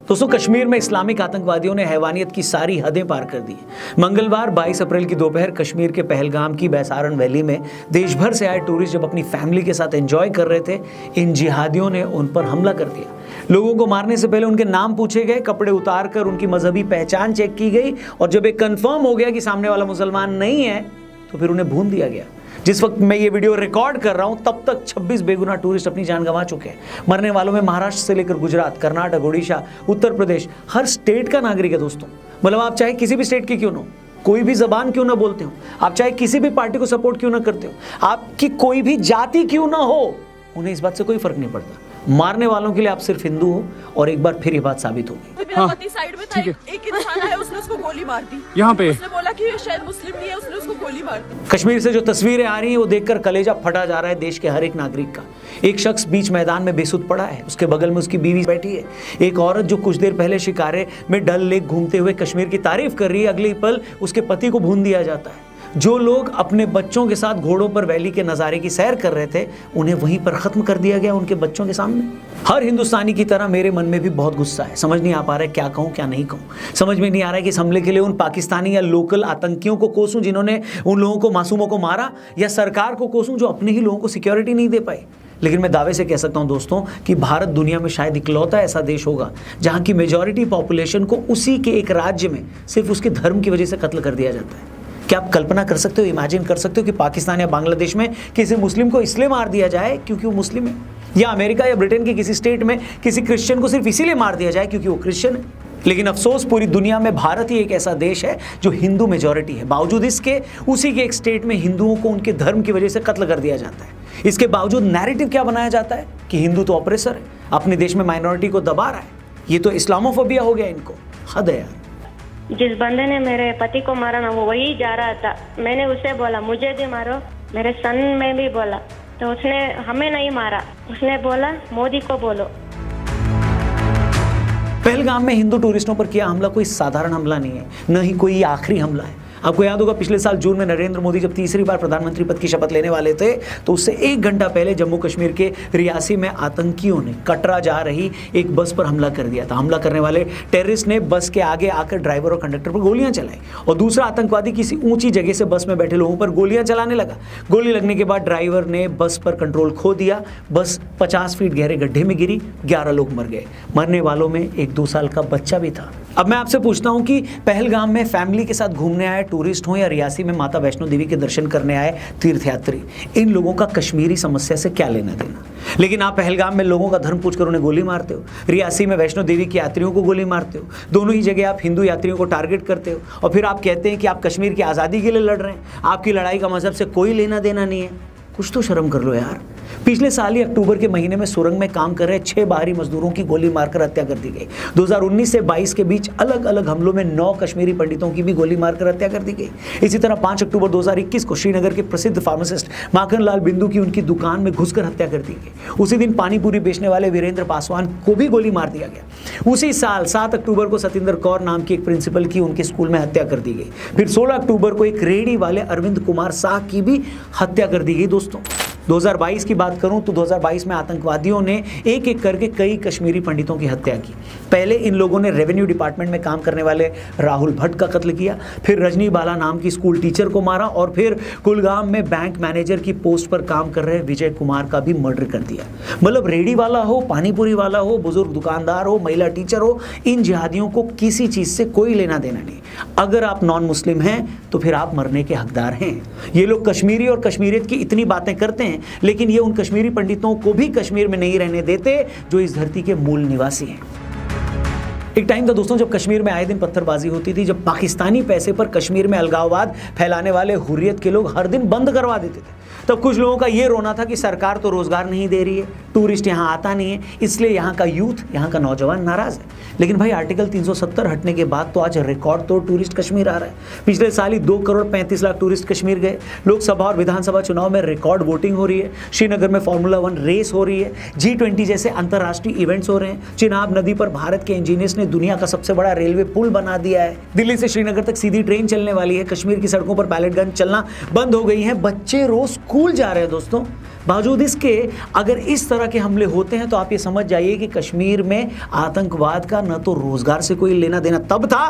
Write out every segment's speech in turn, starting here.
दोस्तों, कश्मीर में इस्लामिक आतंकवादियों ने हैवानियत की सारी हदें पार कर दी है। मंगलवार 22 अप्रैल की दोपहर कश्मीर के पहलगाम की बैसारन वैली में देश भर से आए टूरिस्ट जब अपनी फैमिली के साथ एंजॉय कर रहे थे, इन जिहादियों ने उन पर हमला कर दिया। लोगों को मारने से पहले उनके नाम पूछे गए, कपड़े उतार कर उनकी मजहबी पहचान चेक की गई और जब एक कंफर्म हो गया कि सामने वाला मुसलमान नहीं है तो फिर उन्हें भून दिया गया। जिस वक्त मैं ये वीडियो रिकॉर्ड कर रहा हूं तब तक 26 बेगुनाह टूरिस्ट अपनी जान गंवा चुके हैं। मरने वालों में महाराष्ट्र से लेकर गुजरात, कर्नाटक, उड़ीसा, उत्तर प्रदेश, हर स्टेट का नागरिक है दोस्तों। मतलब आप चाहे किसी भी स्टेट के क्यों ना हो, कोई भी जबान क्यों ना बोलते हो, आप चाहे किसी भी पार्टी को सपोर्ट क्यों ना करते हो, आपकी कोई भी जाति क्यों ना हो, उन्हें इस बात से कोई फर्क नहीं पड़ता। मारने वालों के लिए आप सिर्फ हिंदू हो और एक बार फिर ये बात साबित होगी। मेरा पति साइड में था, एक इंसान आया, उसने उसको गोली मार दी। यहाँ पे उसने बोला कि ये शायद मुस्लिम नहीं है, उसने उसको गोली मार दी। कश्मीर से जो तस्वीरें आ रही हैं वो देखकर कलेजा फटा जा रहा है देश के हर एक नागरिक का। एक शख्स बीच मैदान में बेसुध पड़ा है, उसके बगल में उसकी बीवी बैठी है। एक औरत जो कुछ देर पहले शिकारे में डल लेक घूमते हुए कश्मीर की तारीफ कर रही है, अगले पल उसके पति को भून दिया जाता है। जो लोग अपने बच्चों के साथ घोड़ों पर वैली के नज़ारे की सैर कर रहे थे, उन्हें वहीं पर ख़त्म कर दिया गया उनके बच्चों के सामने। हर हिंदुस्तानी की तरह मेरे मन में भी बहुत गुस्सा है। समझ नहीं आ पा रहा है क्या कहूँ क्या नहीं कहूँ। समझ में नहीं आ रहा है कि इस हमले के लिए उन पाकिस्तानी या लोकल आतंकियों को कोसूं जिन्होंने उन लोगों को, मासूमों को मारा, या सरकार को कोसूं जो अपने ही लोगों को सिक्योरिटी नहीं दे पाई। लेकिन मैं दावे से कह सकता हूं दोस्तों कि भारत दुनिया में शायद इकलौता ऐसा देश होगा जहां की मेजॉरिटी पॉपुलेशन को उसी के एक राज्य में सिर्फ उसके धर्म की वजह से कत्ल कर दिया जाता है। क्या आप कल्पना कर सकते हो, इमेजिन कर सकते हो कि पाकिस्तान या बांग्लादेश में किसी मुस्लिम को इसलिए मार दिया जाए क्योंकि वो मुस्लिम है, या अमेरिका या ब्रिटेन के किसी स्टेट में किसी क्रिश्चियन को सिर्फ इसीलिए मार दिया जाए क्योंकि वो क्रिश्चियन है। लेकिन अफसोस, पूरी दुनिया में भारत ही एक ऐसा देश है जो हिंदू मेजॉरिटी है। बावजूद इसके उसी के एक स्टेट में हिंदुओं को उनके धर्म की वजह से कत्ल कर दिया जाता है। इसके बावजूद नैरेटिव क्या बनाया जाता है कि हिंदू तो ऑपरेसर है, अपने देश में माइनॉरिटी को दबा रहा है। ये तो इस्लामोफोबिया हो गया इनको। हद है यार। जिस बंदे ने मेरे पति को मारा ना, वो वही जा रहा था। मैंने उसे बोला मुझे भी मारो, मेरे सन में भी बोला, तो उसने हमें नहीं मारा। उसने बोला मोदी को बोलो। पहलगाम में हिंदू टूरिस्टों पर किया हमला कोई साधारण हमला नहीं है, न ही कोई आखिरी हमला है। आपको याद होगा पिछले साल जून में नरेंद्र मोदी जब तीसरी बार प्रधानमंत्री पद की शपथ लेने वाले थे तो उससे 1 घंटा पहले जम्मू कश्मीर के रियासी में आतंकियों ने कटरा जा रही एक बस पर हमला कर दिया था। हमला करने वाले टेररिस्ट ने बस के आगे आकर ड्राइवर और कंडक्टर पर गोलियां चलाई और दूसरा आतंकवादी किसी ऊंची जगह से बस में बैठे लोगों पर गोलियां चलाने लगा। गोली लगने के बाद ड्राइवर ने बस पर कंट्रोल खो दिया। बस 50 फीट गहरे गड्ढे में गिरी, 11 लोग मर गए। मरने वालों में एक 2 साल का बच्चा भी था। अब मैं आपसे पूछता हूं कि पहलगाम में फैमिली के साथ घूमने आए टूरिस्ट हो या रियासी में माता वैष्णो देवी के दर्शन करने आए तीर्थयात्री, इन लोगों का कश्मीरी समस्या से क्या लेना देना। लेकिन आप पहलगाम में लोगों का धर्म पूछकर उन्हें गोली मारते हो, रियासी में वैष्णो देवी के यात्रियों को गोली मारते हो। दोनों ही जगह आप हिंदू यात्रियों को टारगेट करते हो और फिर आप कहते हैं कि आप कश्मीर की आज़ादी के लिए लड़ रहे हैं। आपकी लड़ाई का मजहब से कोई लेना देना नहीं है। कुछ तो शर्म कर लो यार। पिछले साल ही अक्टूबर के महीने में सुरंग में काम कर रहे 6 बाहरी मजदूरों की गोली मारकर हत्या कर दी गई। 2019 से 22 के बीच अलग अलग हमलों में 9 कश्मीरी पंडितों की भी गोली मारकर हत्या कर दी गई। इसी तरह 5 अक्टूबर 2021 को श्रीनगर के प्रसिद्ध फार्मासिस्ट माखन लाल बिंदु की उनकी दुकान में घुसकर हत्या कर दी गई। उसी दिन पानीपुरी बेचने वाले वीरेंद्र पासवान को भी गोली मार दिया गया। उसी साल 7 अक्टूबर को सतिंदर कौर नाम की एक प्रिंसिपल की उनके स्कूल में हत्या कर दी गई। फिर 16 अक्टूबर को एक रेहड़ी वाले अरविंद कुमार शाह की भी हत्या कर दी गई। दोस्तों 2022 की बात करूं तो 2022 में आतंकवादियों ने एक एक करके कई कश्मीरी पंडितों की हत्या की। पहले इन लोगों ने रेवेन्यू डिपार्टमेंट में काम करने वाले राहुल भट्ट का कत्ल किया, फिर रजनी बाला नाम की स्कूल टीचर को मारा और फिर कुलगाम में बैंक मैनेजर की पोस्ट पर काम कर रहे विजय कुमार का भी मर्डर कर दिया। मतलब रेडी वाला हो, पानीपुरी वाला हो, बुजुर्ग दुकानदार हो, महिला टीचर हो, इन जिहादियों को किसी चीज़ से कोई लेना देना नहीं। अगर आप नॉन मुस्लिम हैं तो फिर आप मरने के हकदार हैं। ये लोग कश्मीरी और कश्मीरियत की इतनी बातें करते हैं, लेकिन ये उन कश्मीरी पंडितों को भी कश्मीर में नहीं रहने देते जो इस धरती के मूल निवासी हैं। एक टाइम था दोस्तों जब कश्मीर में आए दिन पत्थरबाजी होती थी, जब पाकिस्तानी पैसे पर कश्मीर में अलगाववाद फैलाने वाले हुर्रियत के लोग हर दिन बंद करवा देते थे। तब कुछ लोगों का ये रोना था कि सरकार तो रोजगार नहीं दे रही है, टूरिस्ट यहाँ आता नहीं है, इसलिए यहाँ का यूथ, यहाँ का नौजवान नाराज है। लेकिन भाई आर्टिकल 370 हटने के बाद तो आज रिकॉर्ड तोड़ टूरिस्ट कश्मीर आ रहा है। पिछले साल ही 2 करोड़ 35 लाख टूरिस्ट कश्मीर गए। लोकसभा और विधानसभा चुनाव में रिकॉर्ड वोटिंग हो रही है। श्रीनगर में फार्मूला 1 रेस हो रही है। G20 जैसे अंतर्राष्ट्रीय इवेंट्स हो रहे हैं। चिनाब नदी पर भारत के इंजीनियर्स ने दुनिया का सबसे बड़ा रेलवे पुल बना दिया है। दिल्ली से श्रीनगर तक सीधी ट्रेन चलने वाली है। कश्मीर की सड़कों पर पैलेट गन चलना बंद हो गई है। बच्चे रोज स्कूल जा रहे हैं दोस्तों। बावजूद इसके अगर इस तरह के हमले होते हैं तो आप ये समझ जाइए कि कश्मीर में आतंकवाद का न तो रोजगार से कोई लेना देना तब था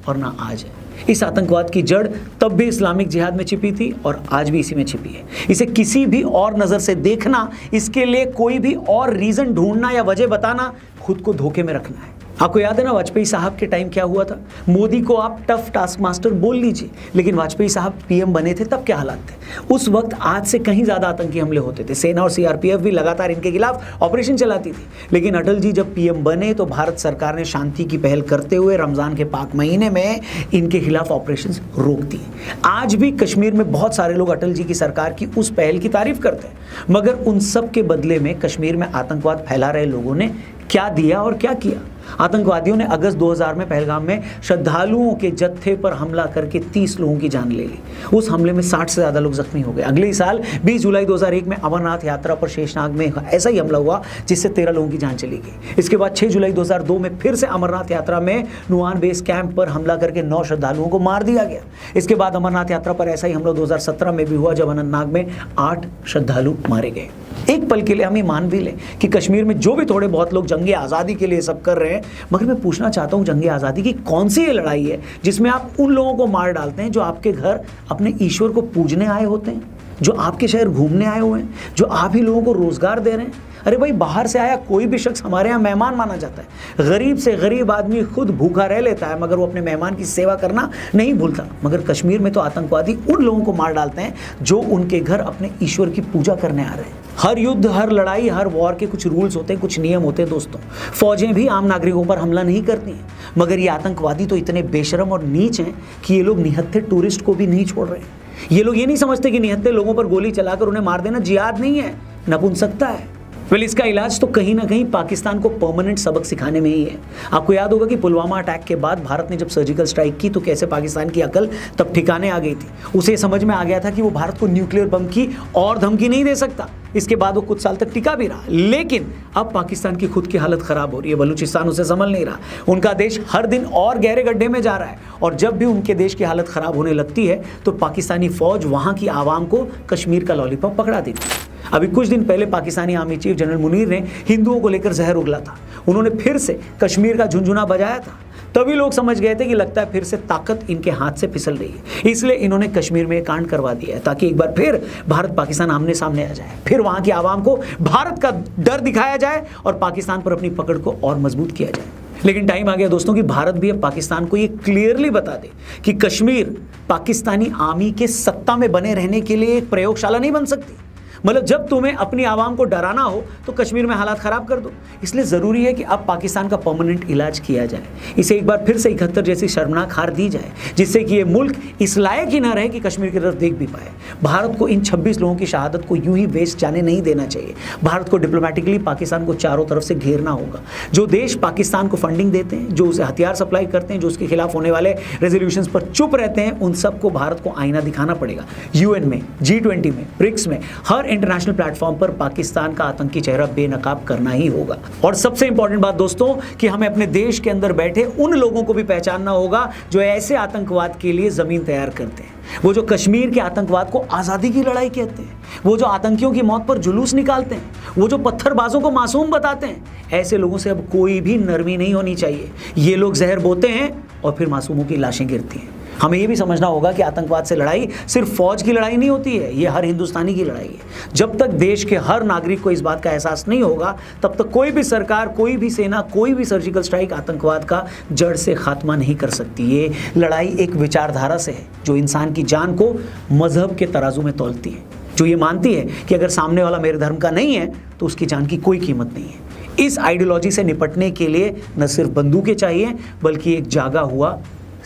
और ना आज है। इस आतंकवाद की जड़ तब भी इस्लामिक जिहाद में छिपी थी और आज भी इसी में छिपी है। इसे किसी भी और नज़र से देखना, इसके लिए कोई भी और रीज़न ढूंढना या वजह बताना खुद को धोखे में रखना है। आपको याद है ना वाजपेयी साहब के टाइम क्या हुआ था? मोदी को आप टफ टास्क मास्टर बोल लीजिए, लेकिन वाजपेयी साहब पीएम बने थे तब क्या हालात थे? उस वक्त आज से कहीं ज़्यादा आतंकी हमले होते थे। सेना और सीआरपीएफ भी लगातार इनके खिलाफ ऑपरेशन चलाती थी। लेकिन अटल जी जब पीएम बने तो भारत सरकार ने शांति की पहल करते हुए रमज़ान के पाक महीने में इनके खिलाफ ऑपरेशन रोक दिए। आज भी कश्मीर में बहुत सारे लोग अटल जी की सरकार की उस पहल की तारीफ करते हैं, मगर उन सब के बदले में कश्मीर में आतंकवाद फैला रहे लोगों ने क्या दिया और क्या किया? आतंकवादियों ने अगस्त 2000 में पहलगाम में श्रद्धालुओं के जत्थे पर हमला करके 30 लोगों की जान ले ली। उस हमले में 60 से ज़्यादा लोग जख्मी हो गए। अगले साल 20 जुलाई 2001 में अमरनाथ यात्रा पर शेषनाग में ऐसा ही हमला हुआ जिससे 13 लोगों की जान चली गई। इसके बाद 6 जुलाई 2002 में फिर से अमरनाथ यात्रा में नुआन बेस कैंप पर हमला करके 9 श्रद्धालुओं को मार दिया गया। इसके बाद अमरनाथ यात्रा पर ऐसा ही हमला 2017 में भी हुआ जब अनंतनाग में 8 श्रद्धालु मारे गए। एक पल के लिए हम ये मान भी लें कि कश्मीर में जो भी थोड़े बहुत लोग जंगे आज़ादी के लिए सब कर रहे हैं, मगर मैं पूछना चाहता हूँ जंगे आज़ादी की कौन सी ये लड़ाई है जिसमें आप उन लोगों को मार डालते हैं जो आपके घर अपने ईश्वर को पूजने आए होते हैं, जो आपके शहर घूमने आए हुए हैं, जो आप ही लोगों को रोजगार दे रहे हैं? अरे भाई, बाहर से आया कोई भी शख्स हमारे यहाँ मेहमान माना जाता है। गरीब से गरीब आदमी खुद भूखा रह लेता है मगर वो अपने मेहमान की सेवा करना नहीं भूलता। मगर कश्मीर में तो आतंकवादी उन लोगों को मार डालते हैं जो उनके घर अपने ईश्वर की पूजा करने आ रहे हैं। हर युद्ध, हर लड़ाई, हर वॉर के कुछ रूल्स होते हैं, कुछ नियम होते हैं दोस्तों। फौजें भी आम नागरिकों पर हमला नहीं करती हैं, मगर ये आतंकवादी तो इतने बेशरम और नीच हैं कि ये लोग निहत्थे टूरिस्ट को भी नहीं छोड़ रहे हैं। ये लोग ये नहीं समझते कि निहत्थे लोगों पर गोली चलाकर उन्हें मार देना जिहाद नहीं है, नपुंसकता है। इसका इलाज तो कहीं ना कहीं पाकिस्तान को परमानेंट सबक सिखाने में ही है। आपको याद होगा कि पुलवामा अटैक के बाद भारत ने जब सर्जिकल स्ट्राइक की तो कैसे पाकिस्तान की अकल तब ठिकाने आ गई थी। उसे समझ में आ गया था कि वो भारत को न्यूक्लियर बम की और धमकी नहीं दे सकता। इसके बाद वो कुछ साल तक टिका भी रहा, लेकिन अब पाकिस्तान की खुद की हालत खराब हो रही है। बलूचिस्तान उसे संभल नहीं रहा। उनका देश हर दिन और गहरे गड्ढे में जा रहा है, और जब भी उनके देश की हालत खराब होने लगती है तो पाकिस्तानी फौज वहां की आवाम को कश्मीर का लॉलीपॉप पकड़ा देती है। अभी कुछ दिन पहले Pakistani army chief general Munir ने हिंदुओं को लेकर जहर उगला था। उन्होंने फिर से कश्मीर का झुनझुना बजाया था। तभी लोग समझ गए थे कि लगता है फिर से ताकत इनके हाथ से फिसल रही है। इसलिए इन्होंने कश्मीर में कांड करवा दिया है ताकि एक बार फिर भारत पाकिस्तान आमने सामने आ जाए, फिर वहां की आवाम को भारत का डर दिखाया जाए और पाकिस्तान पर अपनी पकड़ को और मजबूत किया जाए। लेकिन टाइम आ गया दोस्तों कि भारत भी अब पाकिस्तान को ये क्लियरली बता दे कि कश्मीर पाकिस्तानी आर्मी के सत्ता में बने रहने के लिए एक प्रयोगशाला नहीं बन सकती। मतलब जब तुम्हें अपनी आवाम को डराना हो तो कश्मीर में हालात खराब कर दो। इसलिए ज़रूरी है कि अब पाकिस्तान का परमानेंट इलाज किया जाए। इसे एक बार फिर से 71 जैसी शर्मनाक हार दी जाए, जिससे कि ये मुल्क इस लायक ही ना रहे कि कश्मीर की तरफ देख भी पाए। भारत को इन 26 लोगों की शहादत को यूं ही वेस्ट जाने नहीं देना चाहिए। भारत को डिप्लोमेटिकली पाकिस्तान को चारों तरफ से घेरना होगा। जो देश पाकिस्तान को फंडिंग देते हैं, जो उसे हथियार सप्लाई करते हैं, जो उसके खिलाफ होने वाले रेजोल्यूशंस पर चुप रहते हैं, उन सबको भारत को आईना दिखाना पड़ेगा। UN में, G20 में, ब्रिक्स में, हर इंटरनेशनल प्लेटफॉर्म पर पाकिस्तान का आतंकी चेहरा बेनकाब करना ही होगा। और सबसे इंपॉर्टेंट बात दोस्तों कि हमें अपने देश के अंदर बैठे उन लोगों को भी पहचानना होगा जो ऐसे आतंकवाद के लिए जमीन तैयार करते हैं। वो जो कश्मीर के आतंकवाद को आज़ादी की लड़ाई कहते हैं, वो जो आतंकियों की मौत पर जुलूस निकालते हैं, वो जो पत्थरबाजों को मासूम बताते हैं, ऐसे लोगों से अब कोई भी नरमी नहीं होनी चाहिए। ये लोग जहर बोते हैं और फिर मासूमों की लाशें गिरती हैं। हमें ये भी समझना होगा कि आतंकवाद से लड़ाई सिर्फ फौज की लड़ाई नहीं होती है, ये हर हिंदुस्तानी की लड़ाई है। जब तक देश के हर नागरिक को इस बात का एहसास नहीं होगा, तब तक कोई भी सरकार, कोई भी सेना, कोई भी सर्जिकल स्ट्राइक आतंकवाद का जड़ से खात्मा नहीं कर सकती। ये लड़ाई एक विचारधारा से है जो इंसान की जान को मजहब के तराजू में तौलती है, जो ये मानती है कि अगर सामने वाला मेरे धर्म का नहीं है तो उसकी जान की कोई कीमत नहीं है। इस आइडियोलॉजी से निपटने के लिए न सिर्फ बंदूकें चाहिए बल्कि एक जागा हुआ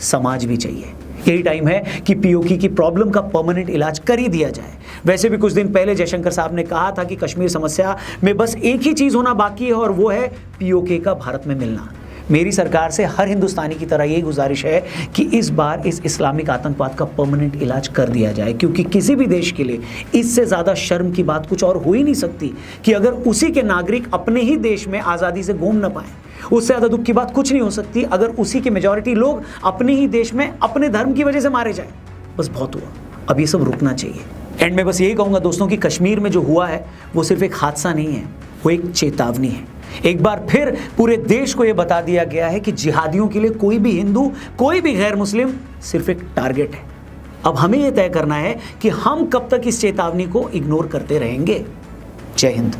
समाज भी चाहिए। यही टाइम है कि POK की प्रॉब्लम का परमानेंट इलाज कर ही दिया जाए। वैसे भी कुछ दिन पहले जयशंकर साहब ने कहा था कि कश्मीर समस्या में बस एक ही चीज़ होना बाकी है और वो है POK का भारत में मिलना। मेरी सरकार से हर हिंदुस्तानी की तरह यही गुजारिश है कि इस बार इस इस्लामिक आतंकवाद का परमानेंट इलाज कर दिया जाए, क्योंकि किसी भी देश के लिए इससे ज़्यादा शर्म की बात कुछ और हो ही नहीं सकती कि अगर उसी के नागरिक अपने ही देश में आज़ादी से घूम न पाएँ। उससे ज़्यादा दुख की बात कुछ नहीं हो सकती अगर उसी के मेजॉरिटी लोग अपने ही देश में अपने धर्म की वजह से मारे जाएं। बस बहुत हुआ, अब ये सब रुकना चाहिए। एंड में बस यही कहूंगा दोस्तों कि कश्मीर में जो हुआ है वो सिर्फ एक हादसा नहीं है, वो एक चेतावनी है। एक बार फिर पूरे देश को यह बता दिया गया है कि जिहादियों के लिए कोई भी हिंदू, कोई भी गैर मुस्लिम सिर्फ एक टारगेट है। अब हमें यह तय करना है कि हम कब तक इस चेतावनी को इग्नोर करते रहेंगे। जय हिंद।